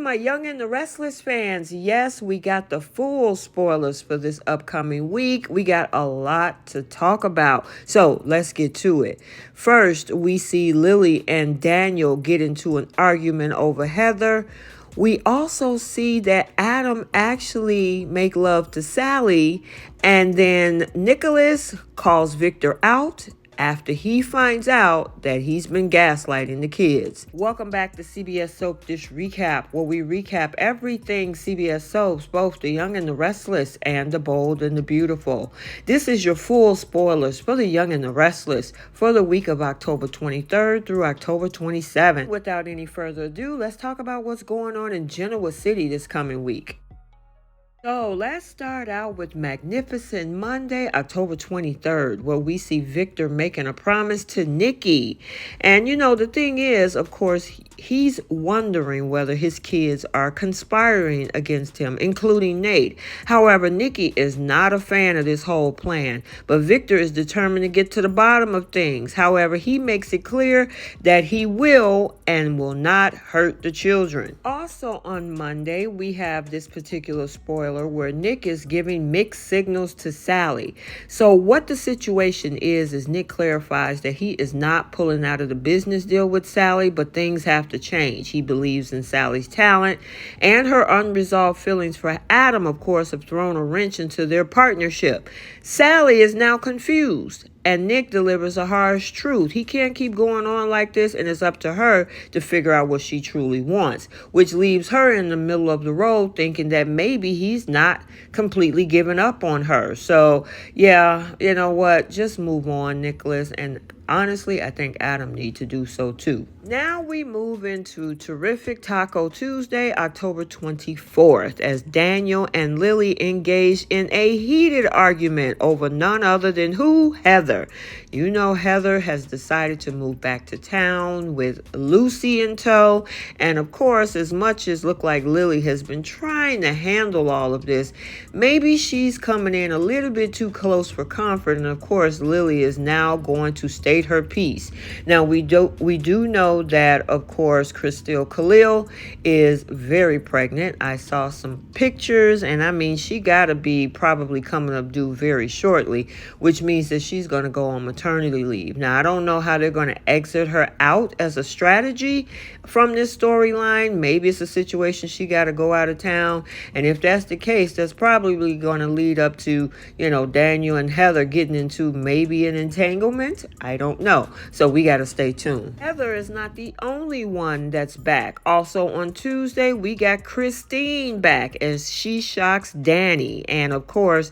morning, my Young and the Restless fans. Yes, we got the full spoilers for this upcoming week. We got a lot to talk about. So let's get to it. First, we see Lily and Daniel get into an argument over Heather. We also see that Adam actually make love to Sally, and then Nicholas calls Victor out after he finds out that he's been gaslighting the kids. Welcome back to CBS Soap Dish Recap, where we recap everything CBS Soaps, both The Young and the Restless and The Bold and the Beautiful. This is your full spoilers for The Young and the Restless for the week of October 23rd through October 27th. Without any further ado, let's talk about what's going on in Genoa City this coming week. So let's start out with Magnificent Monday, October 23rd, where we see Victor making a promise to Nikki. And the thing is, of course, he's wondering whether his kids are conspiring against him, including Nate. However, Nikki is not a fan of this whole plan, but Victor is determined to get to the bottom of things. However, he makes it clear that he will and will not hurt the children. Also on Monday, we have this particular spoiler where Nick is giving mixed signals to Sally. So what the situation is Nick clarifies that he is not pulling out of the business deal with Sally, but things have to change. He believes in Sally's talent, and her unresolved feelings for Adam, of course, have thrown a wrench into their partnership. Sally is now confused, and Nick delivers a harsh truth. He can't keep going on like this, and it's up to her to figure out what she truly wants, which leaves her in the middle of the road thinking that maybe he's not completely giving up on her. So, yeah, you know what? Just move on, Nicholas. And honestly, I think Adam needs to do so too. Now we move into Terrific Taco Tuesday, October 24th, as Daniel and Lily engaged in a heated argument over none other than who? Heather. Heather has decided to move back to town with Lucy in tow. And of course, as much as look like Lily has been trying to handle all of this, maybe she's coming in a little bit too close for comfort. And of course, Lily is now going to state her piece. Now, we do know that, of course, Christelle Khalil is very pregnant. I saw some pictures, and I mean, she got to be probably coming up due very shortly, which means that she's going to go on maternity leave. Now, I don't know how they're going to exit her out as a strategy from this storyline. Maybe it's a situation she got to go out of town, and if that's the case, that's probably going to lead up to, Daniel and Heather getting into maybe an entanglement. I don't know. So we got to stay tuned. Heather is not the only one that's back. Also on Tuesday, we got Christine back as she shocks Danny. And of course,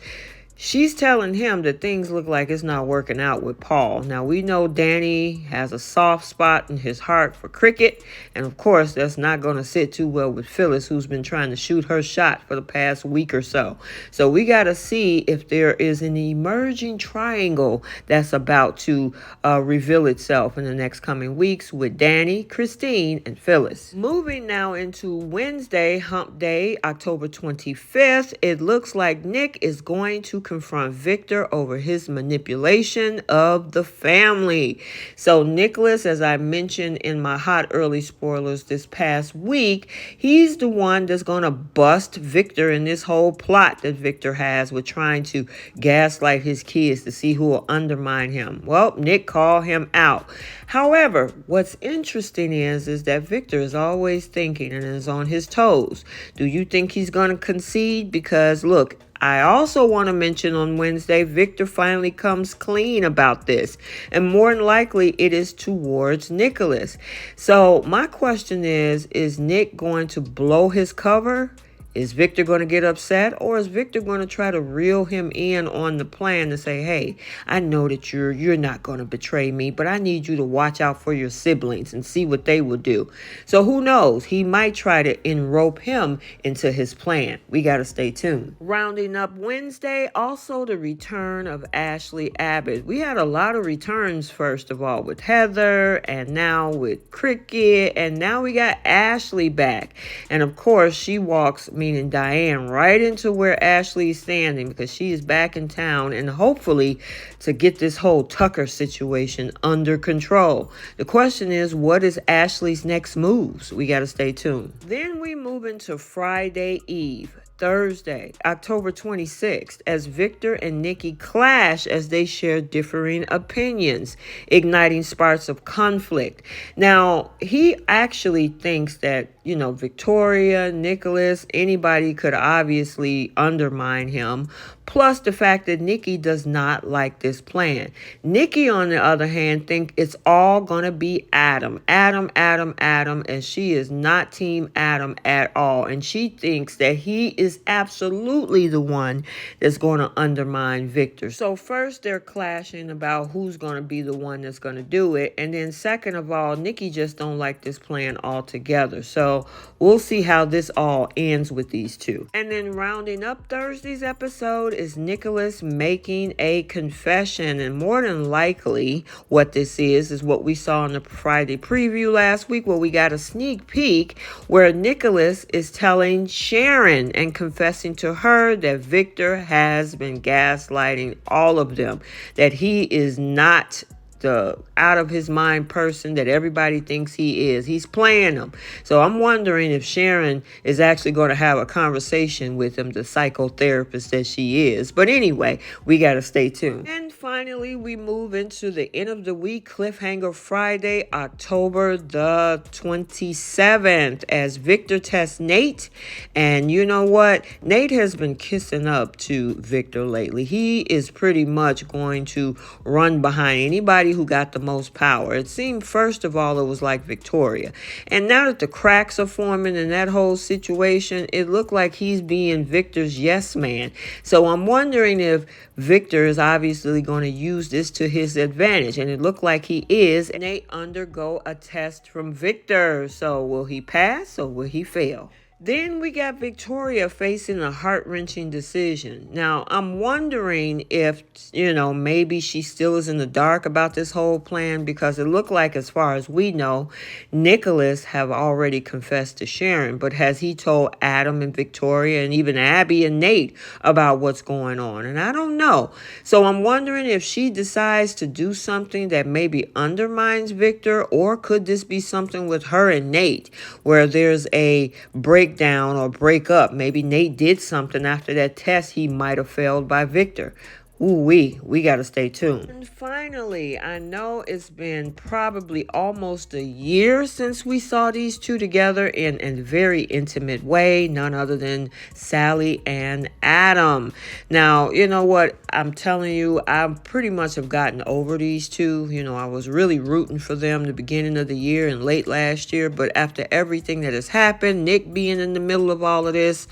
she's telling him that things look like it's not working out with Paul. Now, we know Danny has a soft spot in his heart for cricket. And of course, that's not going to sit too well with Phyllis, who's been trying to shoot her shot for the past week or so. So we got to see if there is an emerging triangle that's about to reveal itself in the next coming weeks with Danny, Christine, and Phyllis. Moving now into Wednesday, Hump Day, October 25th, it looks like Nick is going to confront Victor over his manipulation of the family. So Nicholas, as I mentioned in my hot early spoilers this past week, he's the one that's going to bust Victor in this whole plot that Victor has with trying to gaslight his kids to see who will undermine him. Well, Nick called him out. However, what's interesting is that Victor is always thinking and is on his toes. Do you think he's going to concede? Because look, I also want to mention on Wednesday, Victor finally comes clean about this. And more than likely, it is towards Nicholas. So my question is Nick going to blow his cover? Is Victor going to get upset, or is Victor going to try to reel him in on the plan to say, hey, I know that you're not going to betray me, but I need you to watch out for your siblings and see what they will do. So who knows? He might try to enrope him into his plan. We got to stay tuned. Rounding up Wednesday, also the return of Ashley Abbott. We had a lot of returns, first of all, with Heather, and now with Cricket, and now we got Ashley back. And of course, she walks meaning Diane, right into where Ashley is standing because she is back in town and hopefully to get this whole Tucker situation under control. The question is, what is Ashley's next moves? We got to stay tuned. Then we move into Friday Eve. Thursday, October 26th, as Victor and Nikki clash as they share differing opinions, igniting sparks of conflict. Now, he actually thinks that, Victoria, Nicholas, anybody could obviously undermine him. Plus the fact that Nikki does not like this plan. Nikki, on the other hand, think it's all going to be Adam, and she is not Team Adam at all. And she thinks that he is absolutely the one that's going to undermine Victor. So first they're clashing about who's going to be the one that's going to do it. And then second of all, Nikki just don't like this plan altogether. So we'll see how this all ends with these two. And then rounding up Thursday's episode is Nicholas making a confession, and more than likely what this is what we saw in the Friday preview last week, where we got a sneak peek where Nicholas is telling Sharon and confessing to her that Victor has been gaslighting all of them, that he is not the out of his mind person that everybody thinks he is. He's playing them. So I'm wondering if Sharon is actually going to have a conversation with him, the psychotherapist that she is. But anyway, we got to stay tuned. And finally, we move into the end of the week cliffhanger Friday, October the 27th, as Victor tests Nate. And you know what? Nate has been kissing up to Victor lately. He is pretty much going to run behind anybody who got the most power. It seemed first of all it was like Victoria. And now that the cracks are forming in that whole situation, it looked like he's being Victor's yes man. So I'm wondering if Victor is obviously going to use this to his advantage. And it looked like he is. And they undergo a test from Victor. So will he pass or will he fail? Then we got Victoria facing a heart-wrenching decision. Now, I'm wondering if, maybe she still is in the dark about this whole plan, because it looked like, as far as we know, Nicholas have already confessed to Sharon. But has he told Adam and Victoria and even Abby and Nate about what's going on? And I don't know. So I'm wondering if she decides to do something that maybe undermines Victor, or could this be something with her and Nate where there's a breakdown or break up? Maybe Nate did something after that test he might have failed by Victor. We got to stay tuned. And finally, I know it's been probably almost a year since we saw these two together in a very intimate way, none other than Sally and Adam. Now, you know what? I'm telling you, I pretty much have gotten over these two. I was really rooting for them the beginning of the year and late last year, but after everything that has happened, Nick being in the middle of all of this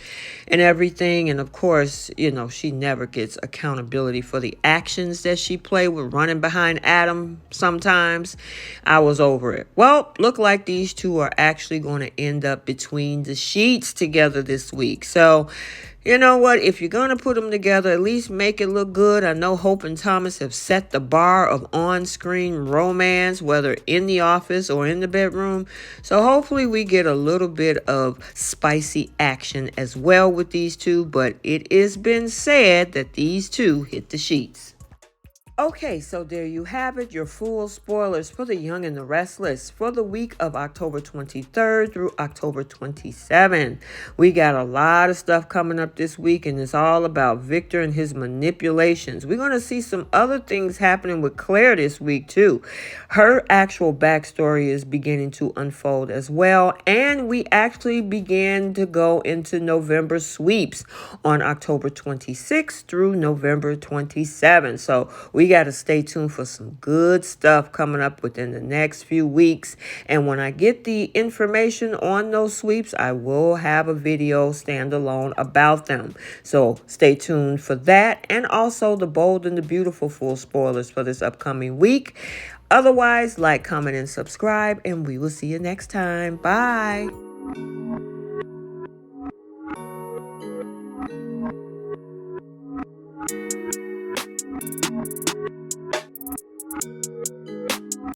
and everything, and of course, she never gets accountability for the actions that she played with running behind Adam sometimes. I was over it. Well, look like these two are actually going to end up between the sheets together this week. So, you know what? If you're going to put them together, at least make it look good. I know Hope and Thomas have set the bar of on-screen romance, whether in the office or in the bedroom. So hopefully we get a little bit of spicy action as well with these two. But it has been said that these two hit the sheets. Okay, so there you have it, your full spoilers for The Young and the Restless for the week of October 23rd through October 27th. We got a lot of stuff coming up this week, and it's all about Victor and his manipulations. We're going to see some other things happening with Claire this week, too. Her actual backstory is beginning to unfold as well, and we actually began to go into November sweeps on October 26th through November 27th. So we got to stay tuned for some good stuff coming up within the next few weeks. And when I get the information on those sweeps, I will have a video standalone about them. So stay tuned for that. And also the Bold and the Beautiful full spoilers for this upcoming week. Otherwise, like, comment, and subscribe. And we will see you next time. Bye.